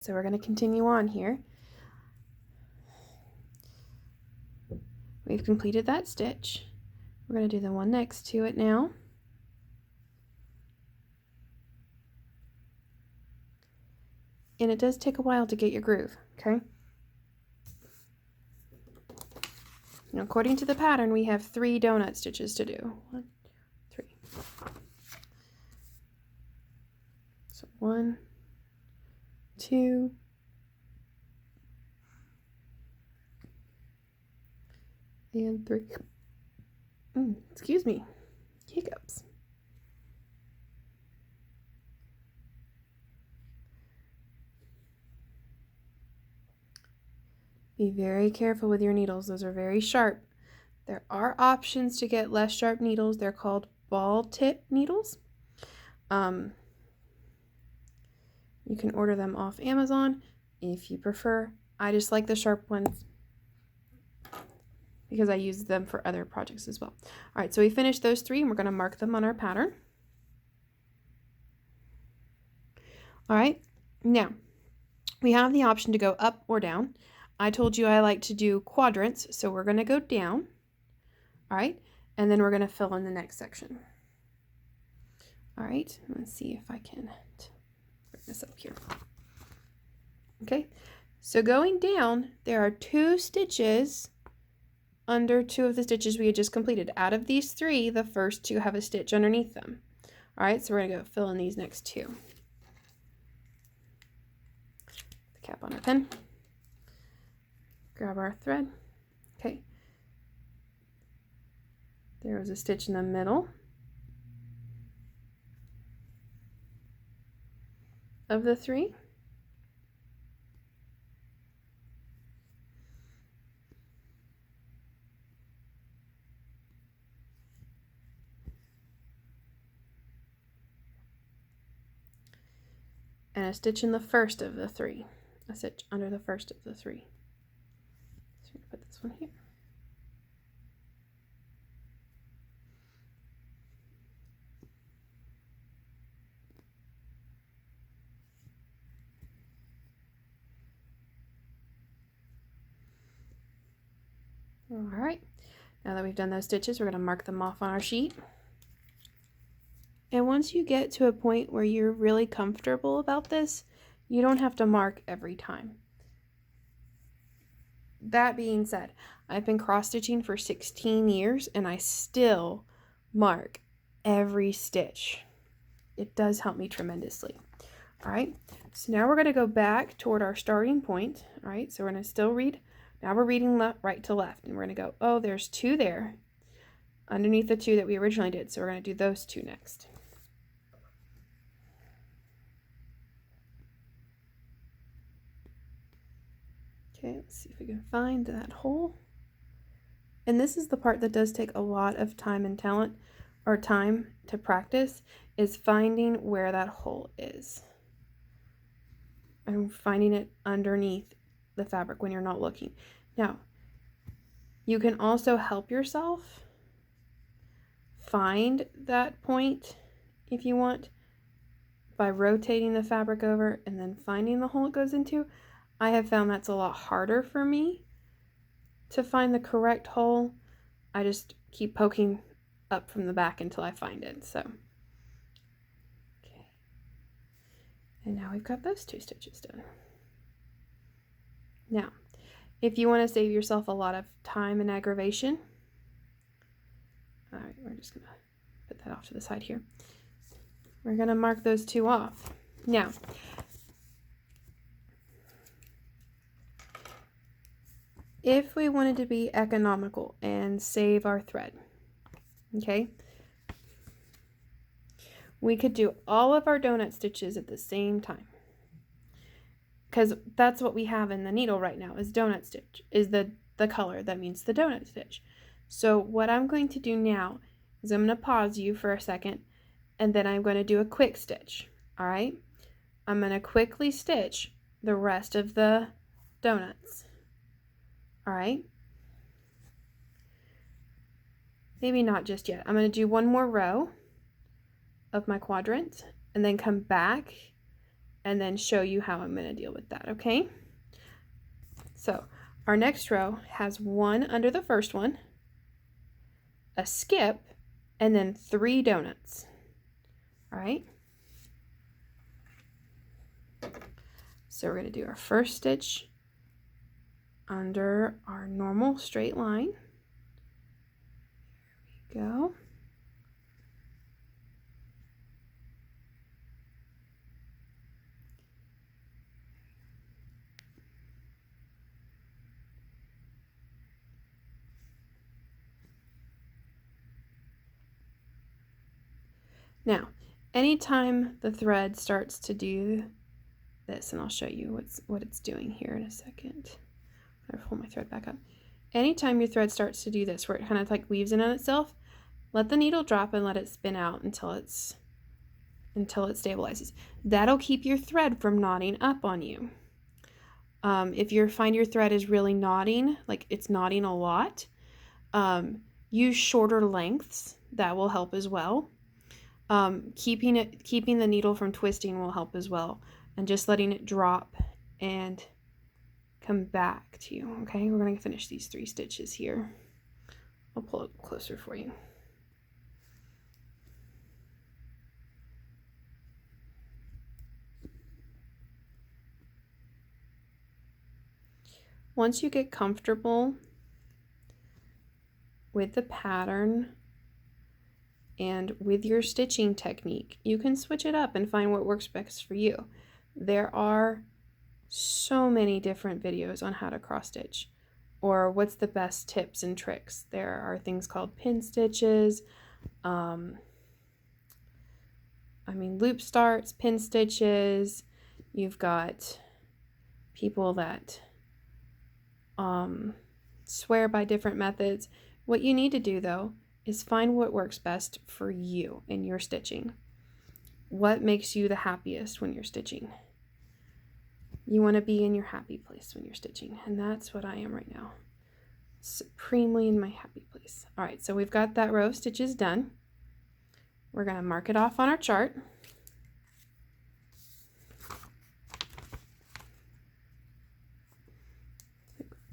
So we're going to continue on here. We've completed that stitch. We're going to do the one next to it now. And it does take a while to get your groove, okay? Now, according to the pattern, we have 3 donut stitches to do. 1, 3. So 1, 2, and 3. Excuse me, hiccups. Be very careful with your needles. Those are very sharp. There are options to get less sharp needles. They're called ball tip needles. You can order them off Amazon if you prefer. I just like the sharp ones because I use them for other projects as well. All right, so we finished those 3 and we're going to mark them on our pattern. All right, now we have the option to go up or down. I told you I like to do quadrants, so we're going to go down. All right, and then we're going to fill in the next section. All right, let's see if I can bring this up here. Okay, so going down, there are 2 stitches under 2 of the stitches we had just completed. Out of these 3, the first 2 have a stitch underneath them. All right, so we're going to go fill in these next 2. The cap on our pen. Grab our thread. Okay. There was a stitch in the middle of the 3. And a stitch in the first of the 3. A stitch under the first of the 3. So I'm going to put this one here. All right, now that we've done those stitches, we're going to mark them off on our sheet. And once you get to a point where you're really comfortable about this, you don't have to mark every time. That being said, I've been cross-stitching for 16 years and I still mark every stitch. It does help me tremendously. All right, so now we're going to go back toward our starting point. All right, so we're going to still read. Now we're reading right to left, and we're going to go, oh, there's 2 there underneath the 2 that we originally did. So we're going to do those 2 next. Okay, let's see if we can find that hole. And this is the part that does take a lot of time and talent, or time to practice, is finding where that hole is. And finding it underneath the fabric when you're not looking. Now, you can also help yourself find that point if you want by rotating the fabric over and then finding the hole it goes into. I have found that's a lot harder for me to find the correct hole. I just keep poking up from the back until I find it. So, okay. And now we've got those 2 stitches done. Now, if you want to save yourself a lot of time and aggravation, all right, we're just going to put that off to the side here. We're going to mark those 2 off. Now, if we wanted to be economical and save our thread, okay, we could do all of our donut stitches at the same time. Because that's what we have in the needle right now is donut stitch, is the color that means the donut stitch. So what I'm going to do now is I'm going to pause you for a second and then I'm going to do a quick stitch. All right, I'm going to quickly stitch the rest of the donuts. All right, maybe not just yet. I'm going to do one more row of my quadrant and then come back and then show you how I'm going to deal with that, okay? So our next row has 1 under the first one, a skip, and then 3 donuts. All right? So we're going to do our first stitch under our normal straight line. There we go. Now, anytime the thread starts to do this, and I'll show you what it's doing here in a second. I'm going to pull my thread back up. Anytime your thread starts to do this, where it kind of like weaves in on itself, let the needle drop and let it spin out until it stabilizes. That'll keep your thread from knotting up on you. If you find your thread is really knotting, like it's knotting a lot, use shorter lengths. That will help as well. Keeping the needle from twisting will help as well, and just letting it drop and come back to you. Okay, we're going to finish these 3 stitches here. I'll pull it closer for you. Once you get comfortable with the pattern and with your stitching technique, you can switch it up and find what works best for you. There are so many different videos on how to cross stitch, or what's the best tips and tricks. There are things called pin stitches, loop starts, pin stitches. You've got people that swear by different methods. What you need to do though is find what works best for you in your stitching. What makes you the happiest when you're stitching? You want to be in your happy place when you're stitching, and that's what I am right now. Supremely in my happy place. All right, so we've got that row of stitches done. We're going to mark it off on our chart.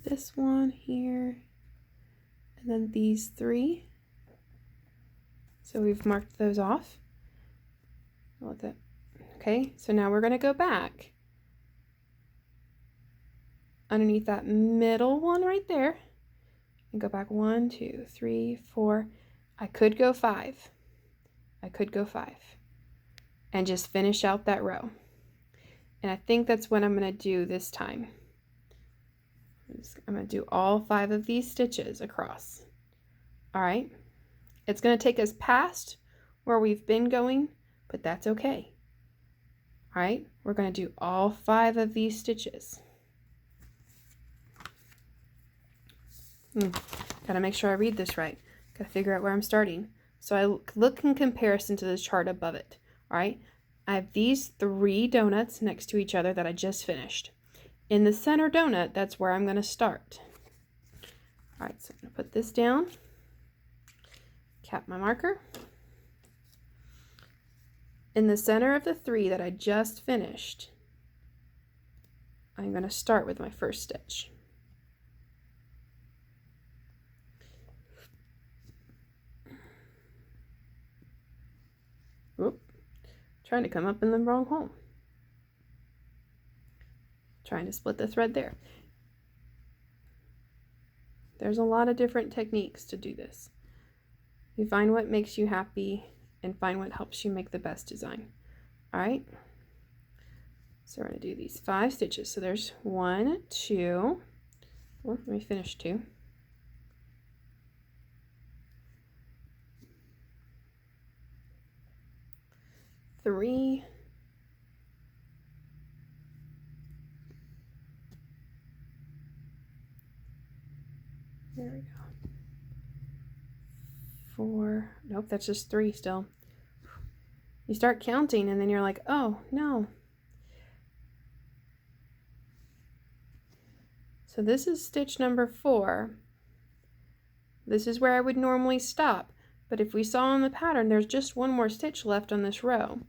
This one here, and then these 3. So we've marked those off. Okay, so now we're going to go back underneath that middle one right there and go back 1, 2, 3, 4. I could go 5. And just finish out that row. And I think that's what I'm going to do this time. I'm going to do all 5 of these stitches across. All right. It's going to take us past where we've been going, but that's okay. All right. We're going to do all 5 of these stitches. Gotta make sure I read this right. Gotta figure out where I'm starting. So I look in comparison to the chart above it. All right. I have these 3 donuts next to each other that I just finished. In the center donut, that's where I'm going to start. All right, so I'm going to put this down, cap my marker. In the center of the 3 that I just finished, I'm going to start with my first stitch. Oop, trying to come up in the wrong hole. Trying to split the thread there. There's a lot of different techniques to do this. You find what makes you happy and find what helps you make the best design. All right. So we're going to do these 5 stitches. So there's 1, 2. Well, let me finish 2. 3. There we go. 4. Nope, that's just 3 still. You start counting and then you're like, oh, no. So this is stitch number 4. This is where I would normally stop. But if we saw in the pattern, there's just one more stitch left on this row.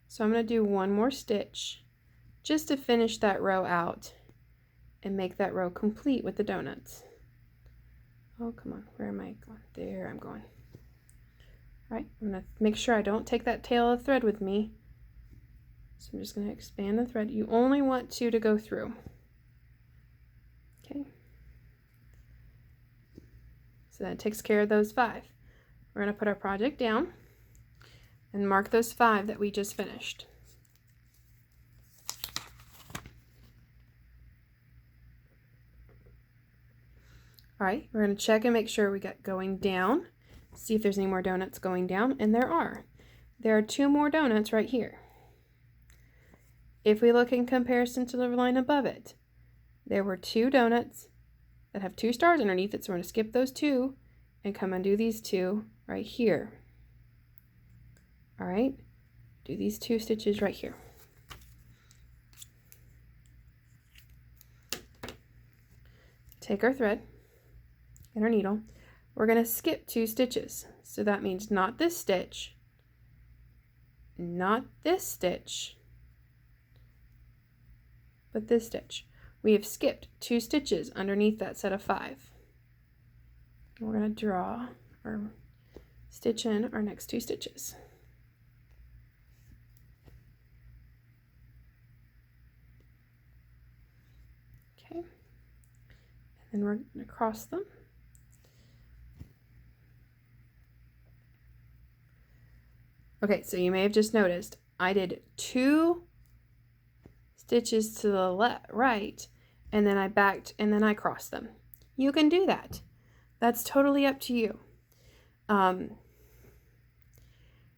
So I'm going to do one more stitch just to finish that row out and make that row complete with the donuts. Oh, come on, where am I going? There I'm going. All right, I'm gonna make sure I don't take that tail of thread with me. So I'm just gonna expand the thread. You only want two to go through. Okay. So that takes care of those 5. We're gonna put our project down and mark those 5 that we just finished. All right, we're gonna check and make sure we got going down, see if there's any more donuts going down, and there are. There are 2 more donuts right here. If we look in comparison to the line above it, there were 2 donuts that have 2 stars underneath it, so we're gonna skip those 2 and come and do these 2 right here. All right, do these 2 stitches right here. Take our thread and our needle. We're going to skip 2 stitches. So that means not this stitch, not this stitch, but this stitch. We have skipped 2 stitches underneath that set of 5. We're going to draw or stitch in our next 2 stitches. Okay, and then we're going to cross them. Okay, so you may have just noticed I did 2 stitches to the right, and then I backed and then I crossed them. You can do that. That's totally up to you.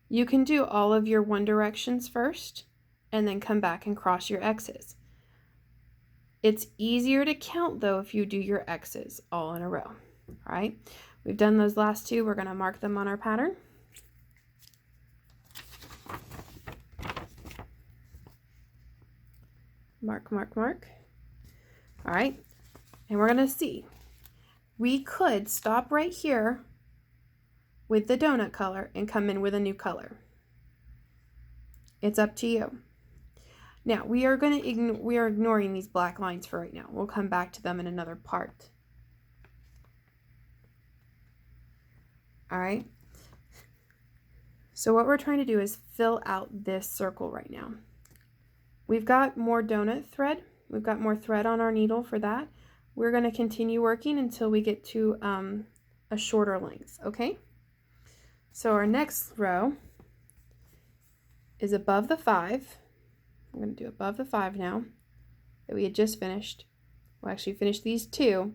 You can do all of your one directions first and then come back and cross your X's. It's easier to count though if you do your X's all in a row. All right, we've done those last 2. We're going to mark them on our pattern. Mark, mark, mark. All right, and we're gonna see. We could stop right here with the donut color and come in with a new color. It's up to you. Now we are ignoring these black lines for right now. We'll come back to them in another part. All right. So what we're trying to do is fill out this circle right now. We've got more donut thread. We've got more thread on our needle for that. We're going to continue working until we get to a shorter length, okay? So our next row is above the 5. I'm going to do above the 5 now that we had just finished. We'll actually finish these 2.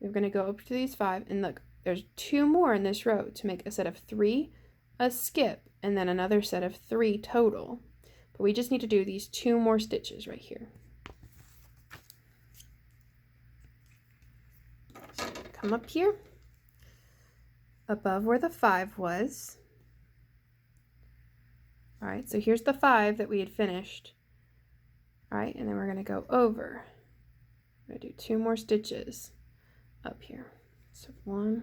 We're going to go up to these 5, and look, there's 2 more in this row to make a set of 3, a skip, and then another set of 3 total. But we just need to do these 2 more stitches right here. So come up here, above where the 5 was. All right, so here's the 5 that we had finished. All right, and then we're going to go over. I'm going to do 2 more stitches up here. So 1,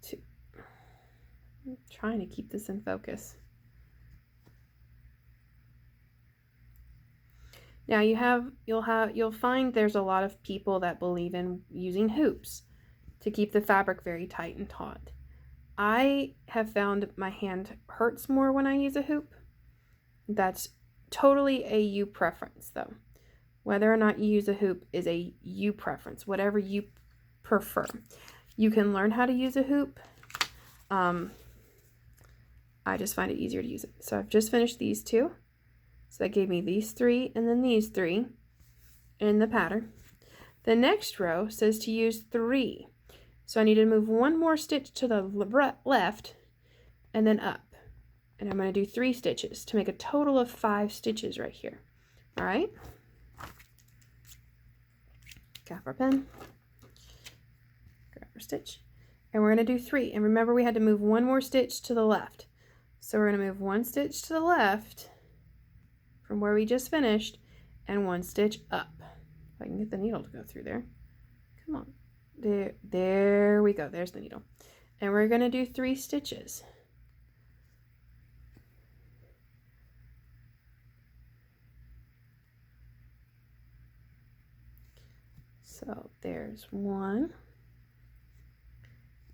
2. I'm trying to keep this in focus. Now you'll find there's a lot of people that believe in using hoops to keep the fabric very tight and taut. I have found my hand hurts more when I use a hoop. That's totally a you preference though. Whether or not you use a hoop is a you preference, whatever you prefer. You can learn how to use a hoop. I just find it easier to use it. So I've just finished these 2. So that gave me these 3 and then these 3 in the pattern. The next row says to use 3. So I need to move 1 more stitch to the left and then up. And I'm going to do 3 stitches to make a total of 5 stitches right here. All right. Grab our pen. Grab our stitch. And we're going to do 3. And remember we had to move 1 more stitch to the left. So we're going to move 1 stitch to the left from where we just finished and 1 stitch up. If I can get the needle to go through there. Come on. There we go. There's the needle. and we're going to do 3 stitches. So there's 1.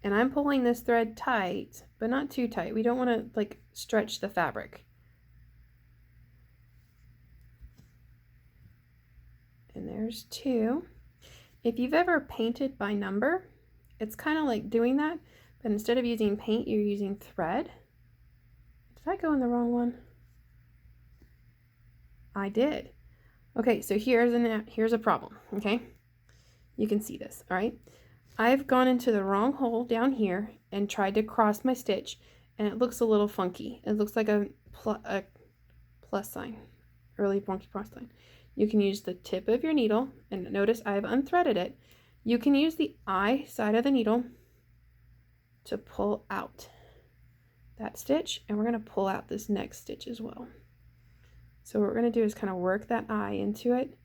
And I'm pulling this thread tight, but not too tight. We don't want to like stretch the fabric. And there's 2. If you've ever painted by number, it's kind of like doing that, but instead of using paint, you're using thread. Did I go in the wrong one? I did. Okay, so here's a problem, okay? You can see this, all right? I've gone into the wrong hole down here and tried to cross my stitch, and it looks a little funky. It looks like a plus sign, early funky plus sign. You can use the tip of your needle, and notice I've unthreaded it. You can use the eye side of the needle to pull out that stitch, and we're going to pull out this next stitch as well. So what we're going to do is kind of work that eye into it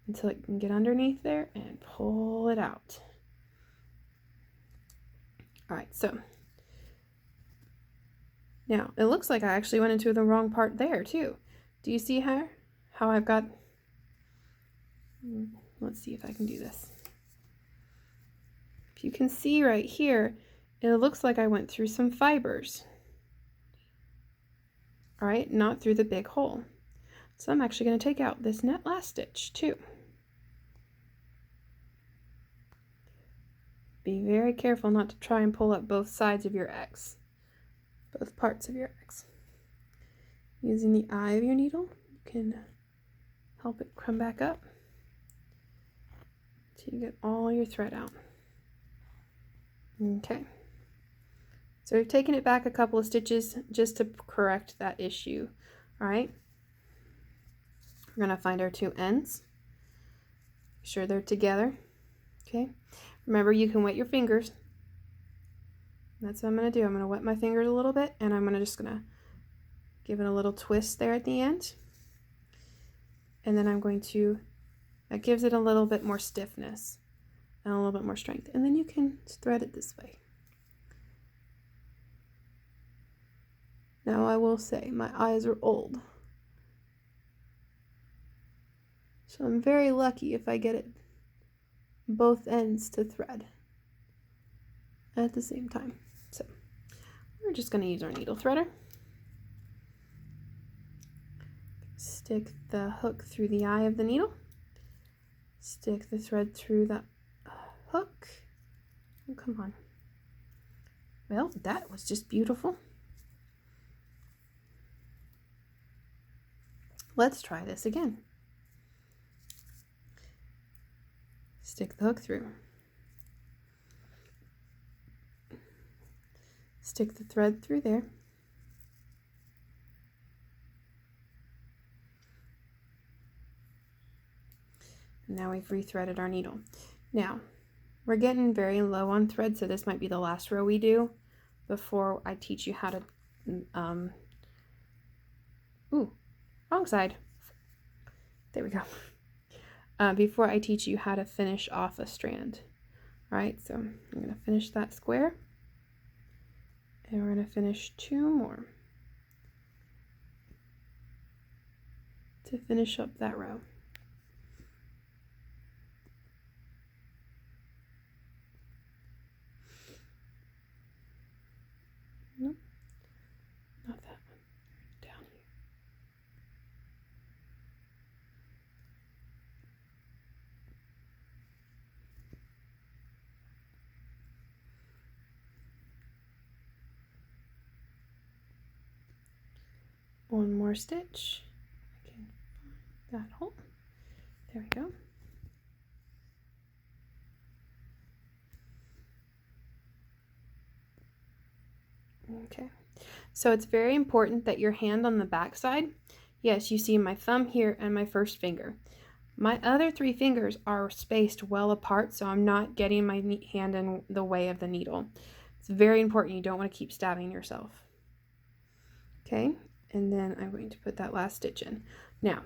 until it can get underneath there and pull it out. All right, so now it looks like I actually went into the wrong part there too. Do you see how I've got, let's see if I can do this. If you can see right here, it looks like I went through some fibers. All right, not through the big hole. So I'm actually going to take out this last stitch too. Be very careful not to try and pull up both sides of your X, both parts of your X. Using the eye of your needle, you can help it come back up until you get all your thread out. Okay, so we've taken it back a couple of stitches just to correct that issue. All right, we're going to find our 2 ends. Make sure they're together. Okay, remember you can wet your fingers. That's what I'm going to do. I'm going to wet my fingers a little bit, and I'm just going to give it a little twist there at the end. And then I'm going to, that gives it a little bit more stiffness and a little bit more strength. And then you can thread it this way. Now I will say my eyes are old, so I'm very lucky if I get it both ends to thread at the same time. So we're just going to use our needle threader. Stick the hook through the eye of the needle. Stick the thread through the hook. Oh, come on. Well, that was just beautiful. Let's try this again. Stick the hook through. Stick the thread through there. Now we've rethreaded our needle. Now, we're getting very low on thread, so this might be the last row we do before I teach you how to, wrong side. There we go. Before I teach you how to finish off a strand. All right, so I'm going to finish that square, and we're going to finish 2 more to finish up that row. Nope, not that one. Down here. One more stitch. I can find that hole. There we go. Okay, so it's very important that your hand on the back side, yes, you see my thumb here and my first finger. My other 3 fingers are spaced well apart, so I'm not getting my hand in the way of the needle. It's very important. You don't want to keep stabbing yourself. Okay, and then I'm going to put that last stitch in. Now,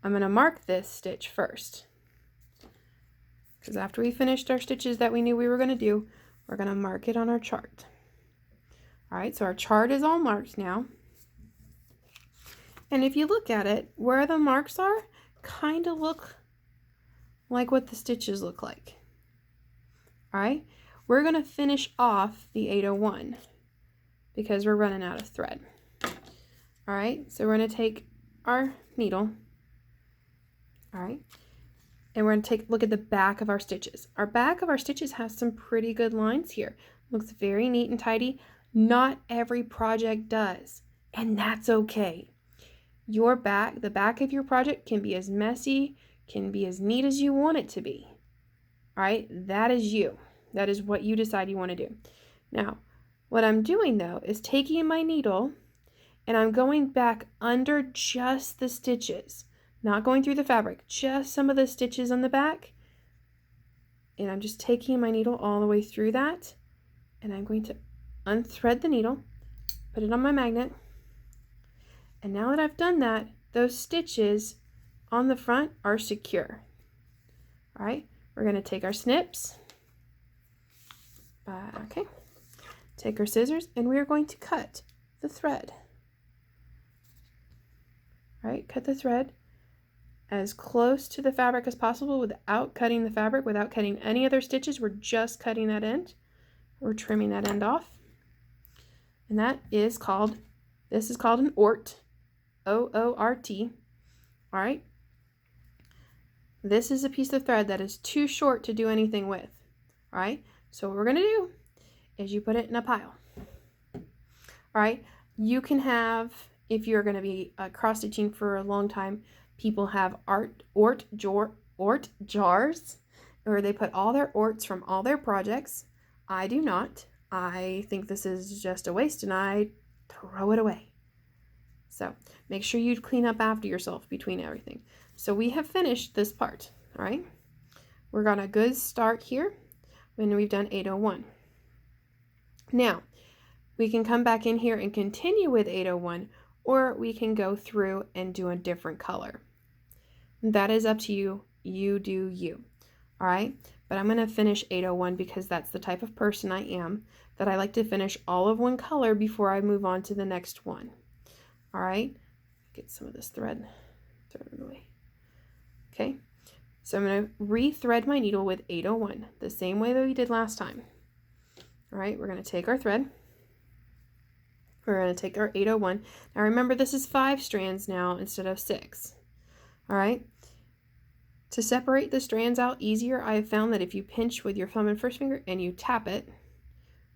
I'm going to mark this stitch first, because after we finished our stitches that we knew we were going to do, we're going to mark it on our chart. All right, so our chart is all marked now. And if you look at it, where the marks are kind of look like what the stitches look like. All right, we're going to finish off the 801 because we're running out of thread. All right, so we're going to take our needle, all right, and we're going to take a look at the back of our stitches. Our back of our stitches has some pretty good lines here. Looks very neat and tidy. Not every project does, and that's okay. Your back, the back of your project can be as messy, can be as neat as you want it to be. All right, that is you. That is what you decide you want to do. Now, what I'm doing though is taking my needle and I'm going back under just the stitches, not going through the fabric, just some of the stitches on the back. And I'm just taking my needle all the way through that, and I'm going to unthread the needle, put it on my magnet. And now that I've done that, those stitches on the front are secure. All right, we're going to take our snips. Okay, take our scissors, and we are going to cut the thread. All right, cut the thread as close to the fabric as possible without cutting the fabric, without cutting any other stitches. We're just cutting that end. We're trimming that end off. And this is called an ORT, O-O-R-T. All right. This is a piece of thread that is too short to do anything with. All right. So what we're going to do is you put it in a pile. All right. You can have, if you're going to be cross-stitching for a long time, people have ORT jars, where they put all their ORTs from all their projects. I do not. I think this is just a waste, and I throw it away. So make sure you clean up after yourself between everything. So we have finished this part, all right? We're got a good start here when we've done 801. Now, we can come back in here and continue with 801, or we can go through and do a different color. That is up to you. You do you. All right? But I'm going to finish 801 because that's the type of person I am, that I like to finish all of one color before I move on to the next one. All right? Get some of this thread away. Okay? So I'm going to re-thread my needle with 801, the same way that we did last time. All right? We're going to take our thread. We're going to take our 801. Now remember, this is 5 strands now instead of 6. All right? To separate the strands out easier, I have found that if you pinch with your thumb and first finger and you tap it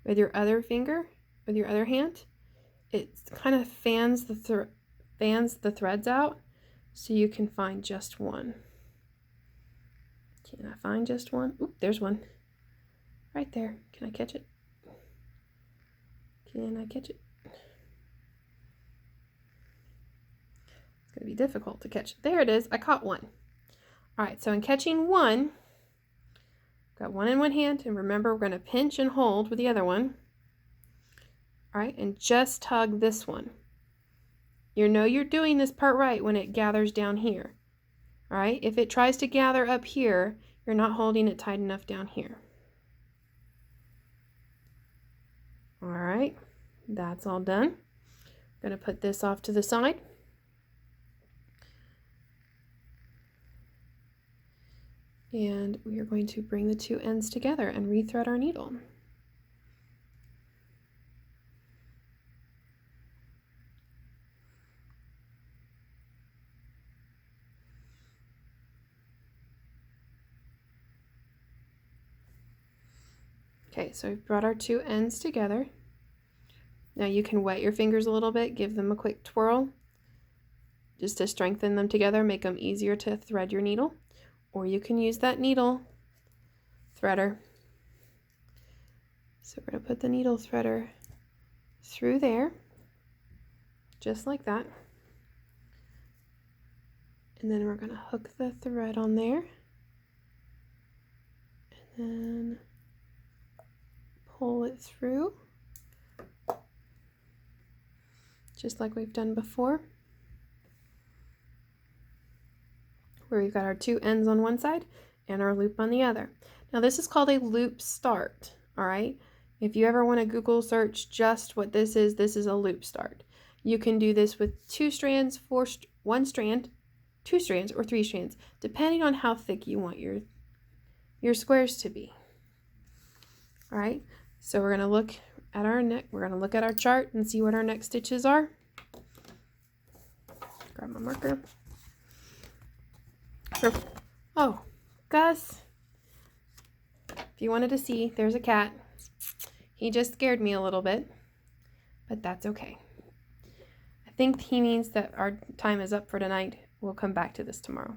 with your other finger, with your other hand, it kind of fans the threads out so you can find just one. Can I find just one? Oop, there's one. Right there. Can I catch it? Can I catch it? It's going to be difficult to catch. There it is. I caught one. All right, so in catching one, got one in one hand, and remember we're going to pinch and hold with the other one. All right, and just tug this one. You know you're doing this part right when it gathers down here. All right, if it tries to gather up here, you're not holding it tight enough down here. All right, that's all done. I'm going to put this off to the side. And we are going to bring the two ends together and rethread our needle. Okay, so we've brought our two ends together. Now you can wet your fingers a little bit, give them a quick twirl, just to strengthen them together, make them easier to thread your needle. Or you can use that needle threader. So we're going to put the needle threader through there, just like that. And then we're going to hook the thread on there. And then pull it through, just like we've done before, where we've got our two ends on one side and our loop on the other. Now this is called a loop start, all right? If you ever want to Google search just what this is a loop start. You can do this with 2 strands, 1 strand, 2 strands, or 3 strands, depending on how thick you want your squares to be. All right, so we're going to look at our we're going to look at our chart and see what our next stitches are. Grab my marker. Oh, Gus, if you wanted to see, there's a cat. He just scared me a little bit, but that's okay. I think he means that our time is up for tonight. We'll come back to this tomorrow.